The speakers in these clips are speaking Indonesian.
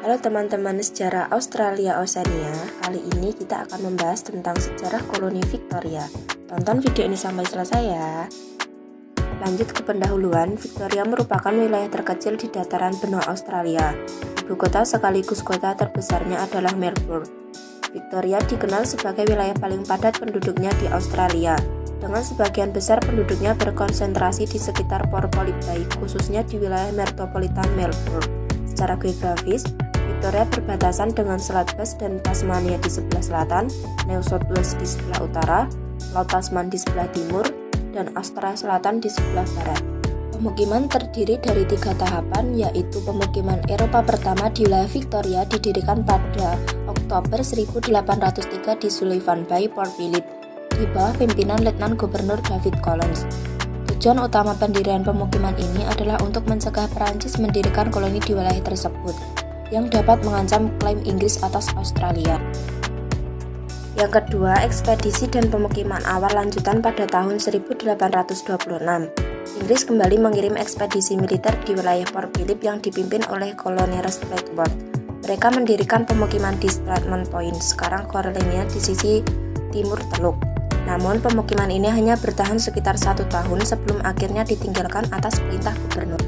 Halo teman-teman sejarah Australia Oceania, kali ini kita akan membahas tentang sejarah koloni Victoria. Tonton video ini sampai selesai ya. Lanjut ke pendahuluan, Victoria merupakan wilayah terkecil di dataran benua Australia. Ibu kota sekaligus kota terbesarnya adalah Melbourne. Victoria dikenal sebagai wilayah paling padat penduduknya di Australia, dengan sebagian besar penduduknya berkonsentrasi di sekitar Port Phillip Bay, khususnya di wilayah metropolitan Melbourne. Secara geografis, Victoria berbatasan dengan Selat Bass dan Tasmania di sebelah selatan, New South Wales di sebelah utara, Laut Tasman di sebelah timur, dan Australia Selatan di sebelah barat. Pemukiman terdiri dari 3 tahapan, yaitu pemukiman Eropa pertama di wilayah Victoria didirikan pada Oktober 1803 di Sullivan Bay, Port Phillip, di bawah pimpinan Letnan Gubernur David Collins. Tujuan utama pendirian pemukiman ini adalah untuk mencegah Perancis mendirikan koloni di wilayah tersebut, yang dapat mengancam klaim Inggris atas Australia. Yang kedua, ekspedisi dan pemukiman awal lanjutan pada tahun 1826. Inggris kembali mengirim ekspedisi militer di wilayah Port Phillip yang dipimpin oleh kolonel Blackburn. Mereka mendirikan pemukiman di Strathmore Point, sekarang Carolina, di sisi timur Teluk. Namun pemukiman ini hanya bertahan sekitar 1 tahun sebelum akhirnya ditinggalkan atas perintah gubernur.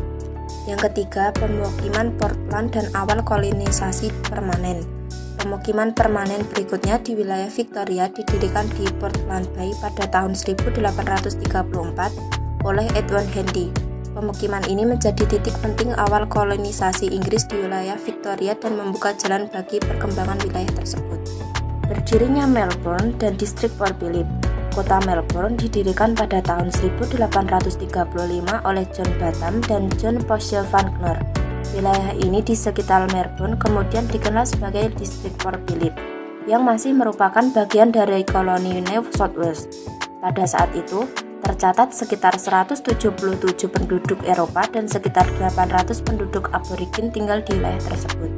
Yang ketiga, pemukiman Portland dan awal kolonisasi permanen. Pemukiman permanen berikutnya di wilayah Victoria didirikan di Portland Bay pada tahun 1834 oleh Edward Henry. Pemukiman ini menjadi titik penting awal kolonisasi Inggris di wilayah Victoria dan membuka jalan bagi perkembangan wilayah tersebut. Berdirinya Melbourne dan distrik Port Phillip. Kota Melbourne didirikan pada tahun 1835 oleh John Batham dan John Postle Wagner. Wilayah ini di sekitar Melbourne kemudian dikenal sebagai distrik Port Phillip, yang masih merupakan bagian dari koloni New South Wales. Pada saat itu, tercatat sekitar 177 penduduk Eropa dan sekitar 800 penduduk aborigin tinggal di wilayah tersebut.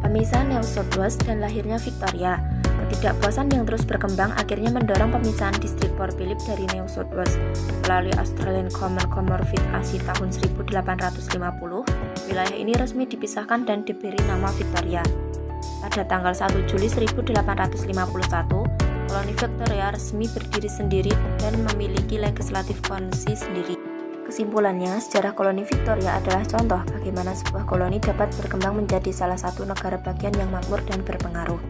Pemisahan New South Wales dan lahirnya Victoria. Ketidakpuasan yang terus berkembang akhirnya mendorong pemisahan distrik Port Phillip dari New South Wales. Melalui Australian Common Commonwealth Act tahun 1850, wilayah ini resmi dipisahkan dan diberi nama Victoria. Pada tanggal 1 Juli 1851, koloni Victoria resmi berdiri sendiri dan memiliki legislatif konstitusi sendiri. Kesimpulannya, sejarah koloni Victoria adalah contoh bagaimana sebuah koloni dapat berkembang menjadi salah satu negara bagian yang makmur dan berpengaruh.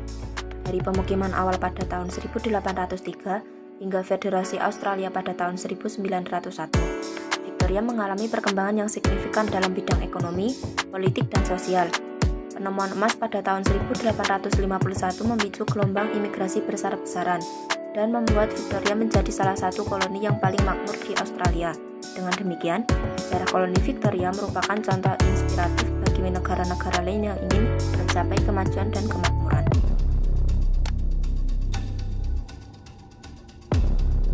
Dari pemukiman awal pada tahun 1803 hingga Federasi Australia pada tahun 1901, Victoria mengalami perkembangan yang signifikan dalam bidang ekonomi, politik, dan sosial. Penemuan emas pada tahun 1851 memicu gelombang imigrasi besar-besaran dan membuat Victoria menjadi salah satu koloni yang paling makmur di Australia. Dengan demikian, sejarah koloni Victoria merupakan contoh inspiratif bagi negara-negara lain yang ingin mencapai kemajuan dan kemakmuran.